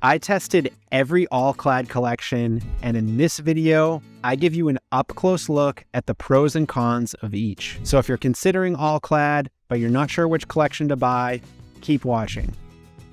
I tested every All-Clad collection, and in this video, I give you an up-close look at the pros and cons of each. So if you're considering All-Clad, but you're not sure which collection to buy, keep watching.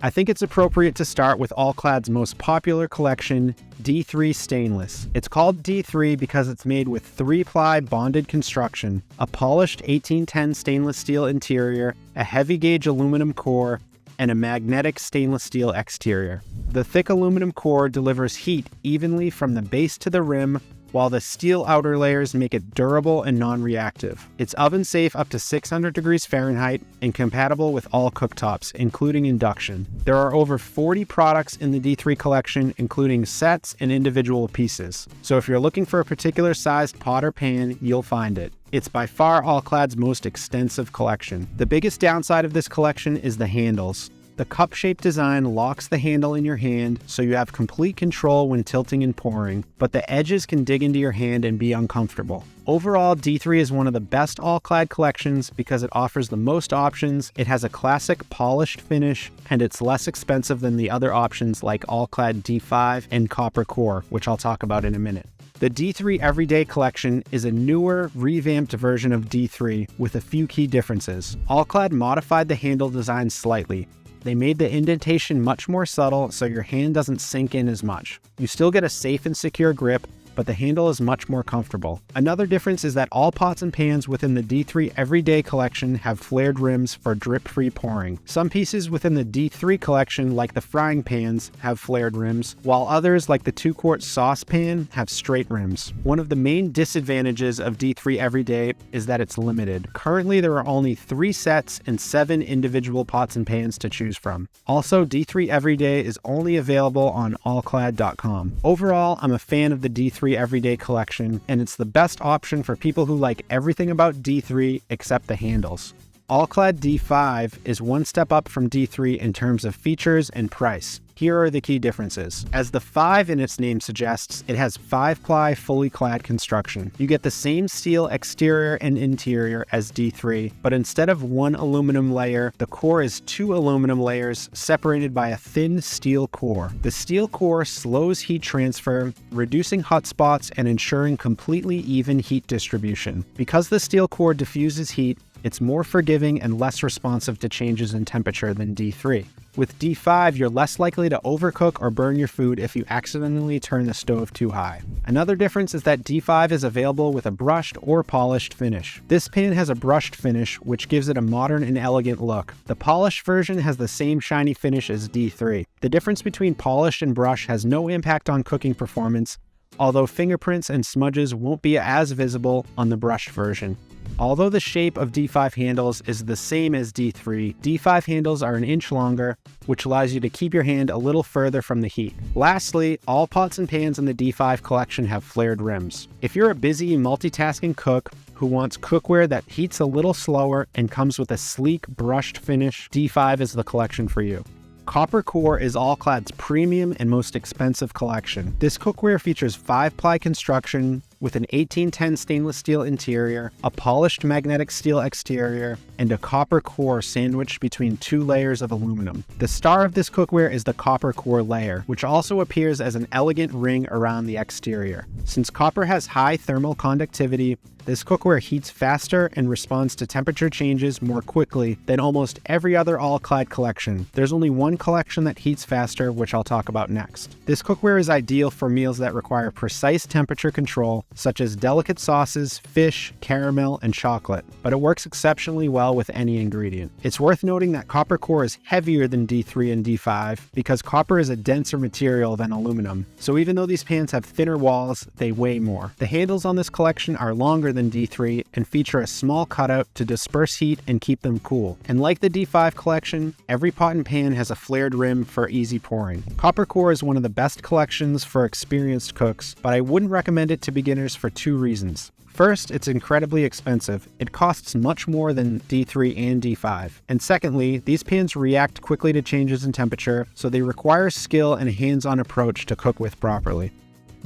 I think it's appropriate to start with All-Clad's most popular collection, D3 Stainless. It's called D3 because it's made with 3-ply bonded construction, a polished 1810 stainless steel interior, a heavy-gauge aluminum core, and a magnetic stainless steel exterior. The thick aluminum core delivers heat evenly from the base to the rim, while the steel outer layers make it durable and non-reactive. It's oven safe up to 600 degrees Fahrenheit and compatible with all cooktops, including induction. There are over 40 products in the D3 collection, including sets and individual pieces. So if you're looking for a particular sized pot or pan, you'll find it. It's by far All-Clad's most extensive collection. The biggest downside of this collection is the handles. The cup-shaped design locks the handle in your hand, so you have complete control when tilting and pouring, but the edges can dig into your hand and be uncomfortable. Overall, D3 is one of the best All-Clad collections because it offers the most options, it has a classic polished finish, and it's less expensive than the other options like All-Clad D5 and Copper Core, which I'll talk about in a minute. The D3 Everyday Collection is a newer, revamped version of D3 with a few key differences. All-Clad modified the handle design slightly. They made the indentation much more subtle so your hand doesn't sink in as much. You still get a safe and secure grip, but the handle is much more comfortable. Another difference is that all pots and pans within the D3 Everyday Collection have flared rims for drip-free pouring. Some pieces within the D3 collection, like the frying pans, have flared rims, while others, like the 2-quart saucepan, have straight rims. One of the main disadvantages of D3 Everyday is that it's limited. Currently, there are only 3 sets and 7 individual pots and pans to choose from. Also, D3 Everyday is only available on allclad.com. Overall, I'm a fan of the D3 Everyday collection, and it's the best option for people who like everything about D3 except the handles. All-Clad D5 is one step up from D3 in terms of features and price. Here are the key differences. As the 5 in its name suggests, it has 5-ply fully clad construction. You get the same steel exterior and interior as D3, but instead of 1 aluminum layer, the core is 2 aluminum layers separated by a thin steel core. The steel core slows heat transfer, reducing hot spots and ensuring completely even heat distribution. Because the steel core diffuses heat, it's more forgiving and less responsive to changes in temperature than D3. With D5, you're less likely to overcook or burn your food if you accidentally turn the stove too high. Another difference is that D5 is available with a brushed or polished finish. This pan has a brushed finish, which gives it a modern and elegant look. The polished version has the same shiny finish as D3. The difference between polished and brush has no impact on cooking performance, although fingerprints and smudges won't be as visible on the brushed version. Although the shape of D5 handles is the same as D3, D5 handles are an inch longer, which allows you to keep your hand a little further from the heat. Lastly, all pots and pans in the D5 collection have flared rims. If you're a busy multitasking cook who wants cookware that heats a little slower and comes with a sleek brushed finish, D5 is the collection for you. Copper Core is All-Clad's premium and most expensive collection. This cookware features 5-ply construction with an 1810 stainless steel interior, a polished magnetic steel exterior, and a copper core sandwiched between 2 layers of aluminum. The star of this cookware is the copper core layer, which also appears as an elegant ring around the exterior. Since copper has high thermal conductivity, this cookware heats faster and responds to temperature changes more quickly than almost every other All-Clad collection. There's only one collection that heats faster, which I'll talk about next. This cookware is ideal for meals that require precise temperature control, such as delicate sauces, fish, caramel, and chocolate, but it works exceptionally well with any ingredient. It's worth noting that copper core is heavier than D3 and D5 because copper is a denser material than aluminum, so even though these pans have thinner walls, they weigh more. The handles on this collection are longer than D3 and feature a small cutout to disperse heat and keep them cool. And like the D5 collection, every pot and pan has a flared rim for easy pouring. Copper Core is one of the best collections for experienced cooks, but I wouldn't recommend it to beginners for 2 reasons. First, it's incredibly expensive. It costs much more than D3 and D5. And secondly, these pans react quickly to changes in temperature, so they require skill and a hands-on approach to cook with properly.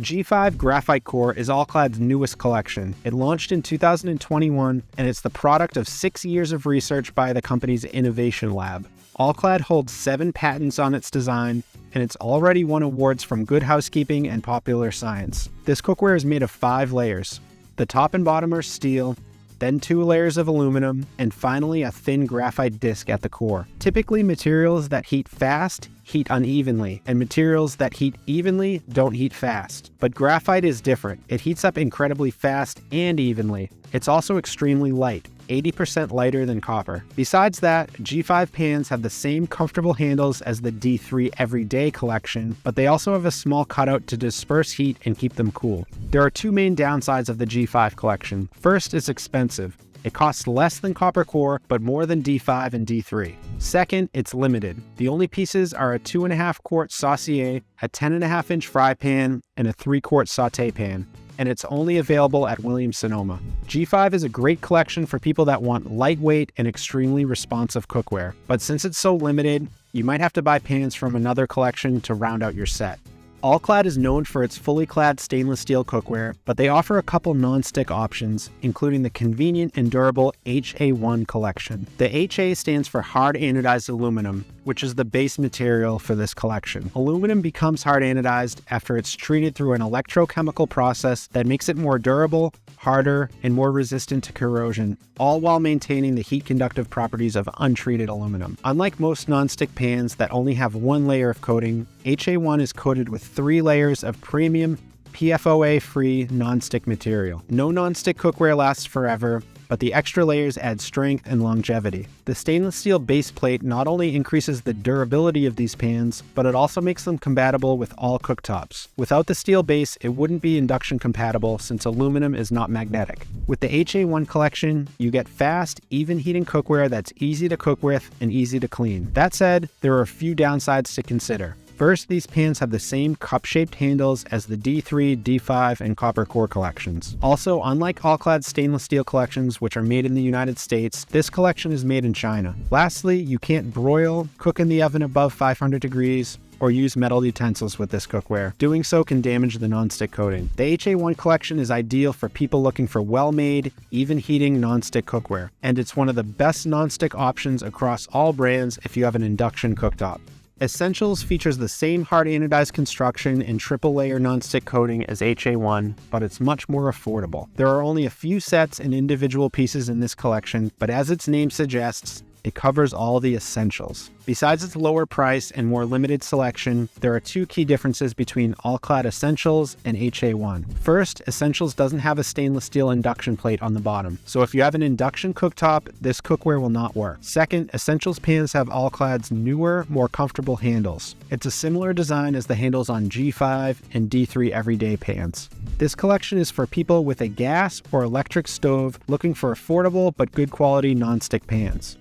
G5 Graphite Core is All-Clad's newest collection. It launched in 2021, and it's the product of 6 years of research by the company's innovation lab. All-Clad holds 7 patents on its design, and it's already won awards from Good Housekeeping and Popular Science. This cookware is made of 5 layers. The top and bottom are steel, then 2 layers of aluminum, and finally a thin graphite disc at the core. Typically, materials that heat fast heat unevenly, and materials that heat evenly don't heat fast. But graphite is different. It heats up incredibly fast and evenly. It's also extremely light, 80% lighter than copper. Besides that, G5 pans have the same comfortable handles as the D3 Everyday collection, but they also have a small cutout to disperse heat and keep them cool. There are 2 main downsides of the G5 collection. First, it's expensive. It costs less than copper core, but more than D5 and D3. Second, it's limited. The only pieces are a 2.5 quart saucier, a 10.5 inch fry pan, and a 3 quart saute pan, and it's only available at Williams-Sonoma. G5 is a great collection for people that want lightweight and extremely responsive cookware, but since it's so limited, you might have to buy pans from another collection to round out your set. All-Clad is known for its fully clad stainless steel cookware, but they offer a couple non-stick options, including the convenient and durable HA1 collection. The HA stands for hard anodized aluminum, which is the base material for this collection. Aluminum becomes hard anodized after it's treated through an electrochemical process that makes it more durable, harder, and more resistant to corrosion, all while maintaining the heat conductive properties of untreated aluminum. Unlike most non-stick pans that only have 1 layer of coating, HA1 is coated with 3 layers of premium PFOA-free non-stick material. No non-stick cookware lasts forever, but the extra layers add strength and longevity. The stainless steel base plate not only increases the durability of these pans, but it also makes them compatible with all cooktops. Without the steel base, it wouldn't be induction compatible since aluminum is not magnetic. With the HA1 collection, you get fast, even heating cookware that's easy to cook with and easy to clean. That said, there are a few downsides to consider. First, these pans have the same cup-shaped handles as the D3, D5, and Copper Core collections. Also, unlike All-Clad stainless steel collections, which are made in the United States, this collection is made in China. Lastly, you can't broil, cook in the oven above 500 degrees, or use metal utensils with this cookware. Doing so can damage the non-stick coating. The HA1 collection is ideal for people looking for well-made, even heating non-stick cookware, and it's one of the best non-stick options across all brands if you have an induction cooktop. Essentials features the same hard anodized construction and triple layer non-stick coating as HA1, but it's much more affordable. There are only a few sets and individual pieces in this collection, but as its name suggests, it covers all the essentials. Besides its lower price and more limited selection, there are 2 key differences between All-Clad Essentials and HA1. First, Essentials doesn't have a stainless steel induction plate on the bottom, so if you have an induction cooktop, this cookware will not work. Second, Essentials pans have All-Clad's newer, more comfortable handles. It's a similar design as the handles on G5 and D3 Everyday pans. This collection is for people with a gas or electric stove looking for affordable but good quality non-stick pans.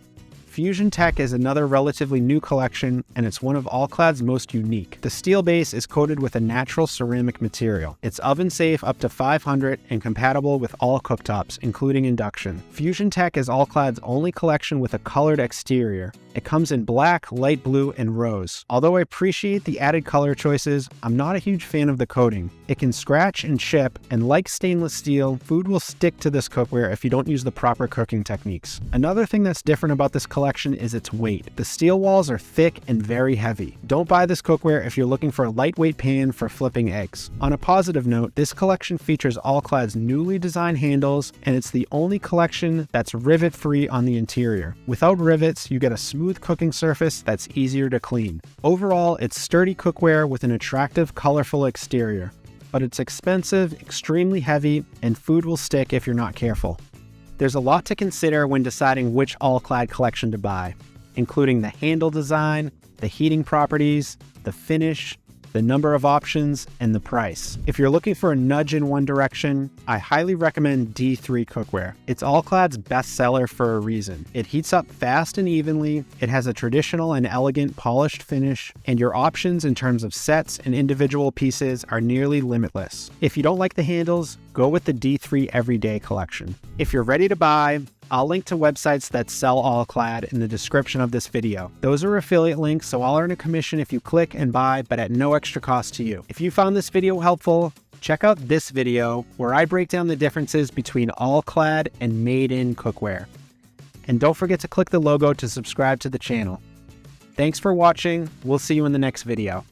FusionTec is another relatively new collection, and it's one of All-Clad's most unique. The steel base is coated with a natural ceramic material. It's oven safe up to 500 and compatible with all cooktops, including induction. FusionTec is All-Clad's only collection with a colored exterior. It comes in black, light blue, and rose. Although I appreciate the added color choices, I'm not a huge fan of the coating. It can scratch and chip, and like stainless steel, food will stick to this cookware if you don't use the proper cooking techniques. Another thing that's different about this collection is its weight. The steel walls are thick and very heavy. Don't buy this cookware if you're looking for a lightweight pan for flipping eggs. On a positive note, this collection features All-Clad's newly designed handles, and it's the only collection that's rivet-free on the interior. Without rivets, you get a smooth cooking surface that's easier to clean. Overall, it's sturdy cookware with an attractive, colorful exterior, but it's expensive, extremely heavy, and food will stick if you're not careful. There's a lot to consider when deciding which All-Clad collection to buy, including the handle design, the heating properties, the finish, the number of options, and the price. If you're looking for a nudge in one direction, I highly recommend D3 cookware. It's All-Clad's best seller for a reason. It heats up fast and evenly, it has a traditional and elegant polished finish, and your options in terms of sets and individual pieces are nearly limitless. If you don't like the handles, go with the D3 Everyday collection. If you're ready to buy, I'll link to websites that sell All-Clad in the description of this video. Those are affiliate links, so I'll earn a commission if you click and buy, but at no extra cost to you. If you found this video helpful, check out this video where I break down the differences between All-Clad and made-in cookware. And don't forget to click the logo to subscribe to the channel. Thanks for watching. We'll see you in the next video.